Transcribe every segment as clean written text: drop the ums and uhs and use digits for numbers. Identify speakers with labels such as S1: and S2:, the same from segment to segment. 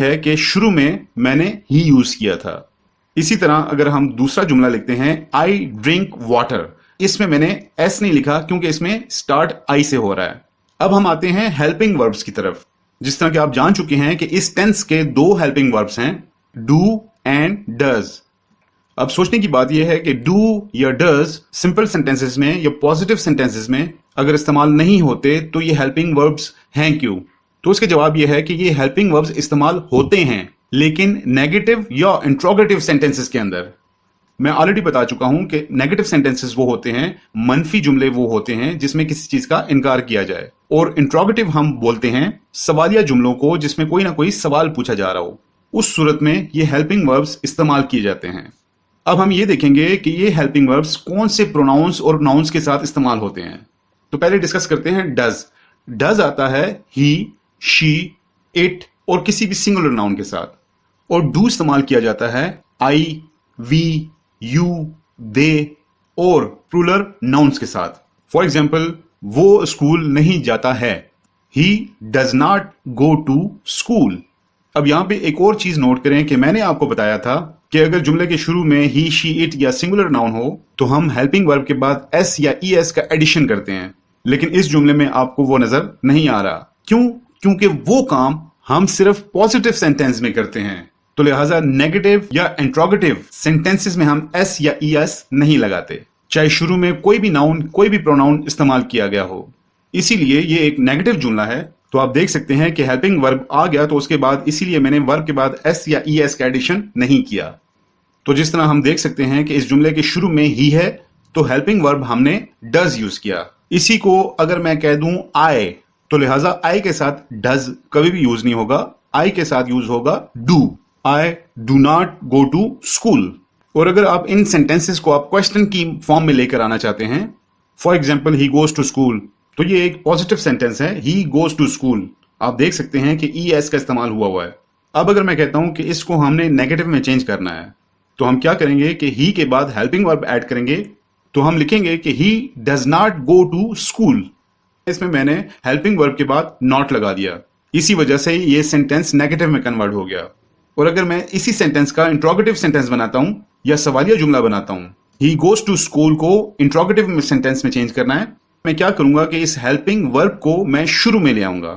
S1: है कि शुरू में मैंने ही यूज किया था। इसी तरह अगर हम दूसरा जुमला लिखते हैं आई ड्रिंक वाटर, इसमें मैंने एस नहीं लिखा क्योंकि इसमें स्टार्ट आई से हो रहा है। अब हम आते हैं हेल्पिंग वर्ब्स की तरफ। जिस तरह कि आप जान चुके हैं कि इस टेंस के दो हेल्पिंग वर्ब्स हैं, डू एंड डज। अब सोचने की बात यह है कि डू या डज सिंपल सेंटेंसेस में या पॉजिटिव सेंटेंसेस में अगर इस्तेमाल नहीं होते तो ये हेल्पिंग वर्ब्स हैं क्यों? तो उसका जवाब यह है कि ये हेल्पिंग वर्ब्स इस्तेमाल होते हैं, लेकिन नेगेटिव या इंट्रोगेटिव सेंटेंसेस के अंदर। मैं ऑलरेडी बता चुका हूं कि नेगेटिव सेंटेंसेस वो होते हैं, मनफी जुमले वो होते हैं जिसमें किसी चीज का इनकार किया जाए, और इंट्रोगेटिव हम बोलते हैं सवालिया जुमलों को जिसमें कोई ना कोई सवाल पूछा जा रहा हो। उस सूरत में ये हेल्पिंग वर्ब्स इस्तेमाल किए जाते हैं। अब हम ये देखेंगे कि ये हेल्पिंग वर्ब्स कौन से प्रोनाउंस और नाउन्स के साथ इस्तेमाल होते हैं। तो पहले डिस्कस करते हैं डज। डज आता है ही, शी, इट और किसी भी सिंगुलर नाउन के साथ, और डू इस्तेमाल किया जाता है आई, वी, यू, दे और प्लूरल नाउन्स के साथ। फॉर एग्जाम्पल, वो स्कूल नहीं जाता है, he does not go to school. अब यहां पे एक और चीज नोट करें कि मैंने आपको बताया था कि अगर जुमले के शुरू में ही, शी, इट या सिंगुलर नाउन हो तो हम हेल्पिंग वर्ब के बाद एस या ई एस का एडिशन करते हैं, लेकिन इस जुमले में आपको वो नजर नहीं आ रहा। क्यों? क्योंकि वो काम हम सिर्फ पॉजिटिव सेंटेंस में करते हैं, तो लिहाजा नेगेटिव या इंट्रोगेटिव सेंटेंसेस में हम एस या ई एस नहीं लगाते, चाहे शुरू में कोई भी नाउन, कोई भी प्रोनाउन इस्तेमाल किया गया हो। इसीलिए ये एक नेगेटिव जुमला है। तो आप देख सकते हैं कि हेल्पिंग वर्ब आ गया तो उसके बाद इसीलिए मैंने वर्ब के बाद एस या ई एस का एडिशन नहीं किया। तो जिस तरह हम देख सकते हैं कि इस जुमले के शुरू में ही है तो हेल्पिंग वर्ब हमने डज यूज किया। इसी को अगर मैं कह दूं आई, तो लिहाजा आई के साथ डज कभी भी यूज नहीं होगा, आई के साथ यूज होगा do. I do not go to school. और अगर आप इन सेंटेंसेस को आप क्वेश्चन की फॉर्म में लेकर आना चाहते हैं, for example he goes to school, तो ये एक पॉजिटिव सेंटेंस है, ही गोज टू स्कूल। आप देख सकते हैं कि ई एस का इस्तेमाल हुआ है। अब अगर मैं कहता हूं कि इसको हमने नेगेटिव में चेंज करना है, तो हम क्या करेंगे कि ही के बाद हेल्पिंग वर्ब ऐड करेंगे, तो हम लिखेंगे कि he does not go to school. इसमें मैंने हेल्पिंग वर्ब के बाद नॉट लगा दिया, इसी वजह से ये सेंटेंस नेगेटिव में कन्वर्ट हो गया। और अगर मैं इसी सेंटेंस का इंट्रोगेटिव सेंटेंस बनाता हूं या सवालिया जुमला बनाता हूं, ही गोज टू स्कूल को इंट्रोगेटिव सेंटेंस में चेंज करना है, मैं क्या करूंगा कि इस हेल्पिंग वर्ब को मैं शुरू में ले आऊंगा,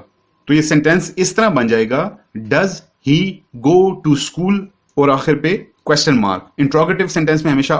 S1: तो ये सेंटेंस इस तरह बन जाएगा, does he go to school और आखिर पे क्वेश्चन मार्क। इंट्रोगेटिव सेंटेंस में हमेशा